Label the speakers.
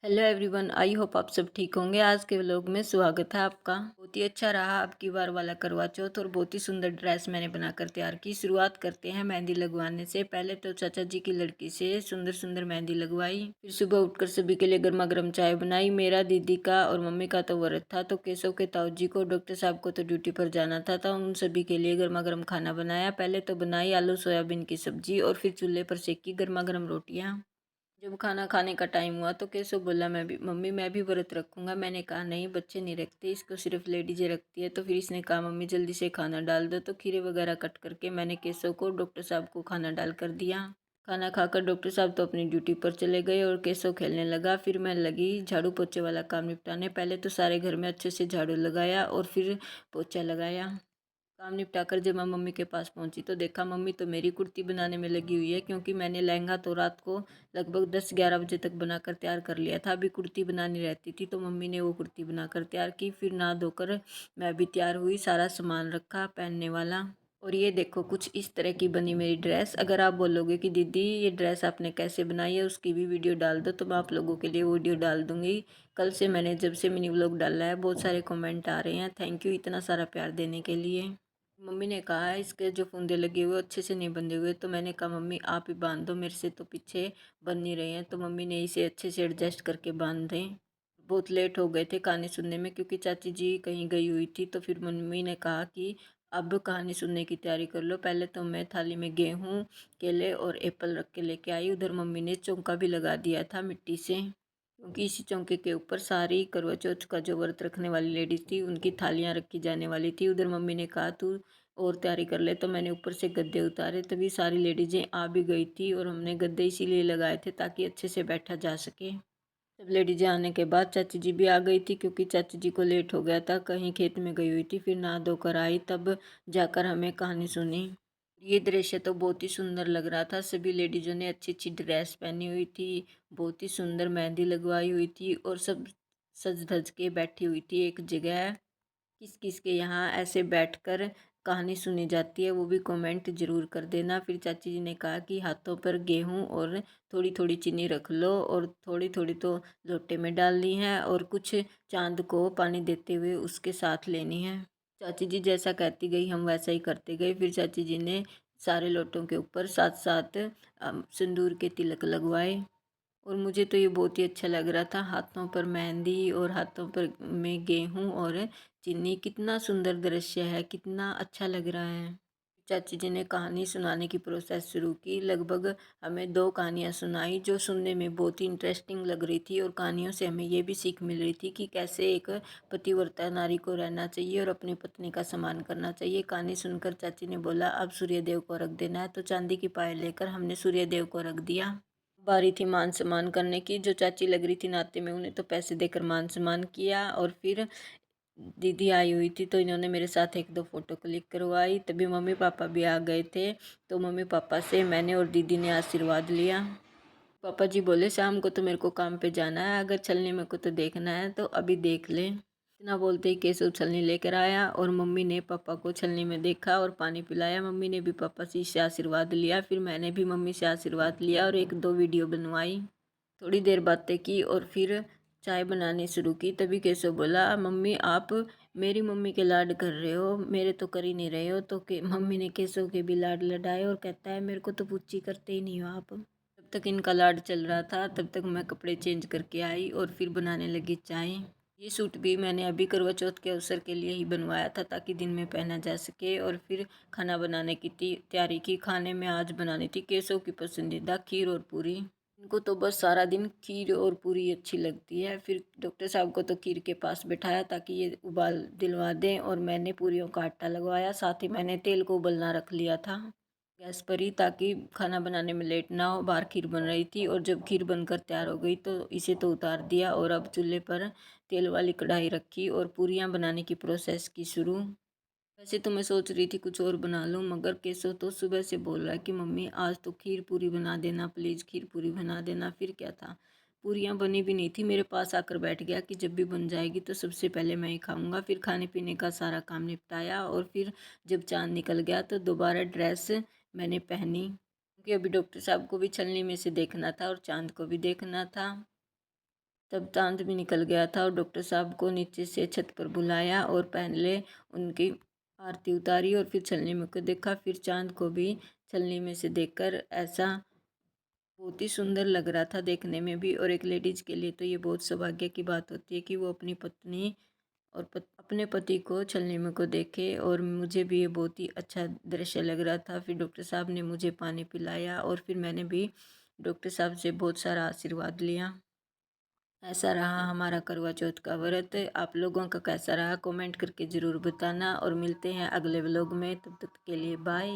Speaker 1: Hello everyone, I hope आप सब ठीक होंगे। आज के व्लॉग में स्वागत है आपका। बहुत ही अच्छा रहा आपकी बार वाला करवा चौथ और बहुत ही सुंदर ड्रेस मैंने बनाकर तैयार की। शुरुआत करते हैं मेहंदी लगवाने से। पहले तो चाचा जी की लड़की से सुंदर सुंदर मेहंदी लगवाई। फिर सुबह उठकर सभी के लिए गर्मा गर्म चाय बनाई। मेरा, दीदी का और मम्मी का तो व्रत था, तो केशव के ताऊ जी को, डॉक्टर साहब को तो ड्यूटी पर जाना था, तो उन सभी के लिए गर्मा गर्म खाना बनाया। पहले तो बनाई आलू सोयाबीन की सब्जी और फिर चूल्हे पर सेकी गर्मा गर्म रोटियाँ। जब खाना खाने का टाइम हुआ तो केशव बोला, मैं भी मम्मी मैं भी व्रत रखूंगा। मैंने कहा नहीं, बच्चे नहीं रखते, इसको सिर्फ लेडीजें रखती है। तो फिर इसने कहा मम्मी जल्दी से खाना डाल दो। तो खीरे वगैरह कट करके मैंने केशव को, डॉक्टर साहब को खाना डाल कर दिया। खाना खाकर डॉक्टर साहब तो अपनी ड्यूटी पर चले गए और केशव खेलने लगा। फिर मैं लगी झाड़ू पोछे वाला काम निपटाने। पहले तो सारे घर में अच्छे से झाड़ू लगाया और फिर पोछा लगाया। काम निपटाकर जब मैं मम्मी के पास पहुंची तो देखा मम्मी तो मेरी कुर्ती बनाने में लगी हुई है, क्योंकि मैंने लहंगा तो रात को लगभग 10-11 बजे तक बनाकर तैयार कर लिया था। अभी कुर्ती बनानी रहती थी तो मम्मी ने वो कुर्ती बनाकर तैयार की। फिर नहा धोकर मैं भी तैयार हुई, सारा सामान रखा पहनने वाला। और ये देखो कुछ इस तरह की बनी मेरी ड्रेस। अगर आप बोलोगे कि दीदी ये ड्रेस आपने कैसे बनाई है, उसकी भी वीडियो डाल दो, तो मैं आप लोगों के लिए वीडियो डाल दूंगी। कल से मैंने जब से मिनी व्लॉग डाला है बहुत सारे कमेंट आ रहे हैं। थैंक यू इतना सारा प्यार देने के लिए। मम्मी ने कहा है इसके जो फुंदे लगे हुए अच्छे से नहीं बंधे हुए, तो मैंने कहा मम्मी आप ही बांध दो, मेरे से तो पीछे बन नहीं रहे हैं। तो मम्मी ने इसे अच्छे से एडजस्ट करके बांध दें। बहुत लेट हो गए थे कहानी सुनने में, क्योंकि चाची जी कहीं गई हुई थी। तो फिर मम्मी ने कहा कि अब कहानी सुनने की तैयारी कर लो। पहले तो मैं थाली में गेहूँ, केले और एप्पल रख के लेके आई। उधर मम्मी ने चौंका भी लगा दिया था मिट्टी से, क्योंकि इसी चौंके के ऊपर सारी करवा चौथ का जो व्रत रखने वाली लेडीज थी उनकी थालियां रखी जाने वाली थी। उधर मम्मी ने कहा तू और तैयारी कर ले, तो मैंने ऊपर से गद्दे उतारे। तभी सारी लेडीजें आ भी गई थी और हमने गद्दे इसीलिए लगाए थे ताकि अच्छे से बैठा जा सके। जब लेडीजें आने के बाद चाची जी भी आ गई थी, क्योंकि चाची जी को लेट हो गया था, कहीं खेत में गई हुई थी। फिर नहा धोकर आई तब जाकर हमें कहानी सुनी। ये दृश्य तो बहुत ही सुंदर लग रहा था। सभी लेडीजों ने अच्छी अच्छी ड्रेस पहनी हुई थी, बहुत ही सुंदर मेहंदी लगवाई हुई थी और सब सज धज के बैठी हुई थी एक जगह। किस किस के यहाँ ऐसे बैठकर कहानी सुनी जाती है वो भी कमेंट जरूर कर देना। फिर चाची जी ने कहा कि हाथों पर गेहूं और थोड़ी थोड़ी चीनी रख लो, और थोड़ी थोड़ी तो लोटे में डालनी है और कुछ चांद को पानी देते हुए उसके साथ लेनी है। चाची जी जैसा कहती गई हम वैसा ही करते गए। फिर चाची जी ने सारे लोटों के ऊपर साथ साथ सिंदूर के तिलक लगवाए। और मुझे तो ये बहुत ही अच्छा लग रहा था, हाथों पर मेहंदी और हाथों पर में गेहूं और चीनी। कितना सुंदर दृश्य है, कितना अच्छा लग रहा है। चाची जी ने कहानी सुनाने की प्रोसेस शुरू की। लगभग हमें 2 कहानियाँ सुनाई जो सुनने में बहुत ही इंटरेस्टिंग लग रही थी, और कहानियों से हमें ये भी सीख मिल रही थी कि कैसे एक पतिव्रता नारी को रहना चाहिए और अपनी पत्नी का सम्मान करना चाहिए। कहानी सुनकर चाची ने बोला अब सूर्यदेव को रख देना है, तो चांदी की पायल लेकर हमने सूर्यदेव को रख दिया। बारी थी मान सम्मान करने की। जो चाची लग रही थी नाते में उन्हें तो पैसे देकर मान सम्मान किया, और फिर दीदी आई हुई थी तो इन्होंने मेरे साथ 1-2 फ़ोटो क्लिक करवाई। तभी मम्मी पापा भी आ गए थे, तो मम्मी पापा से मैंने और दीदी ने आशीर्वाद लिया। पापा जी बोले शाम को तो मेरे को काम पे जाना है, अगर छलनी मेरे को तो देखना है तो अभी देख ले। इतना बोलते ही केशव छलनी लेकर आया और मम्मी ने पापा को छलनी में देखा और पानी पिलाया। मम्मी ने भी पापा से आशीर्वाद लिया, फिर मैंने भी मम्मी से आशीर्वाद लिया और 1-2 वीडियो बनवाई। थोड़ी देर बातें की और फिर चाय बनानी शुरू की। तभी केशव बोला मम्मी आप मेरी मम्मी के लाड कर रहे हो, मेरे तो कर ही नहीं रहे हो। तो के मम्मी ने केशव के भी लाड लडाए और कहता है मेरे को तो पूछी करते ही नहीं हो आप। तब तक इनका लाड चल रहा था, तब तक मैं कपड़े चेंज करके आई और फिर बनाने लगी चाय। ये सूट भी मैंने अभी करवा चौथ के अवसर के लिए ही बनवाया था ताकि दिन में पहना जा सके। और फिर खाना बनाने की तैयारी की। खाने में आज बनानी थी केशव की पसंदीदा खीर और पूरी। इनको तो बस सारा दिन खीर और पूरी अच्छी लगती है। फिर डॉक्टर साहब को तो खीर के पास बिठाया ताकि ये उबाल दिलवा दें, और मैंने पूरियों का आटा लगवाया। साथ ही मैंने तेल को उबलना रख लिया था गैस पर ही, ताकि खाना बनाने में लेट ना हो। बाहर खीर बन रही थी और जब खीर बनकर तैयार हो गई तो इसे तो उतार दिया और अब चूल्हे पर तेल वाली कढ़ाई रखी और पूरियाँ बनाने की प्रोसेस की शुरू। वैसे तो मैं सोच रही थी कुछ और बना लूँ, मगर केशव तो सुबह से बोल रहा है कि मम्मी आज तो खीर पूरी बना देना प्लीज़, खीर पूरी बना देना। फिर क्या था, पूरियाँ बनी भी नहीं थी, मेरे पास आकर बैठ गया कि जब भी बन जाएगी तो सबसे पहले मैं ही खाऊंगा। फिर खाने पीने का सारा काम निपटाया और फिर जब चाँद निकल गया तो दोबारा ड्रेस मैंने पहनी, क्योंकि अभी डॉक्टर साहब को भी छलनी में से देखना था और चाँद को भी देखना था। तब चाँद भी निकल गया था और डॉक्टर साहब को नीचे से छत पर बुलाया और पहले उनकी आरती उतारी और फिर छलनी में को देखा। फिर चाँद को भी छलनी में से देखकर ऐसा बहुत ही सुंदर लग रहा था देखने में भी। और एक लेडीज़ के लिए तो ये बहुत सौभाग्य की बात होती है कि वो अपनी पत्नी और अपने पति को छलनी में को देखे। और मुझे भी ये बहुत ही अच्छा दृश्य लग रहा था। फिर डॉक्टर साहब ने मुझे पानी पिलाया और फिर मैंने भी डॉक्टर साहब से बहुत सारा आशीर्वाद लिया। ऐसा रहा हमारा करवा चौथ का व्रत। आप लोगों का कैसा रहा कमेंट करके ज़रूर बताना और मिलते हैं अगले व्लॉग में। तब तक के लिए बाय।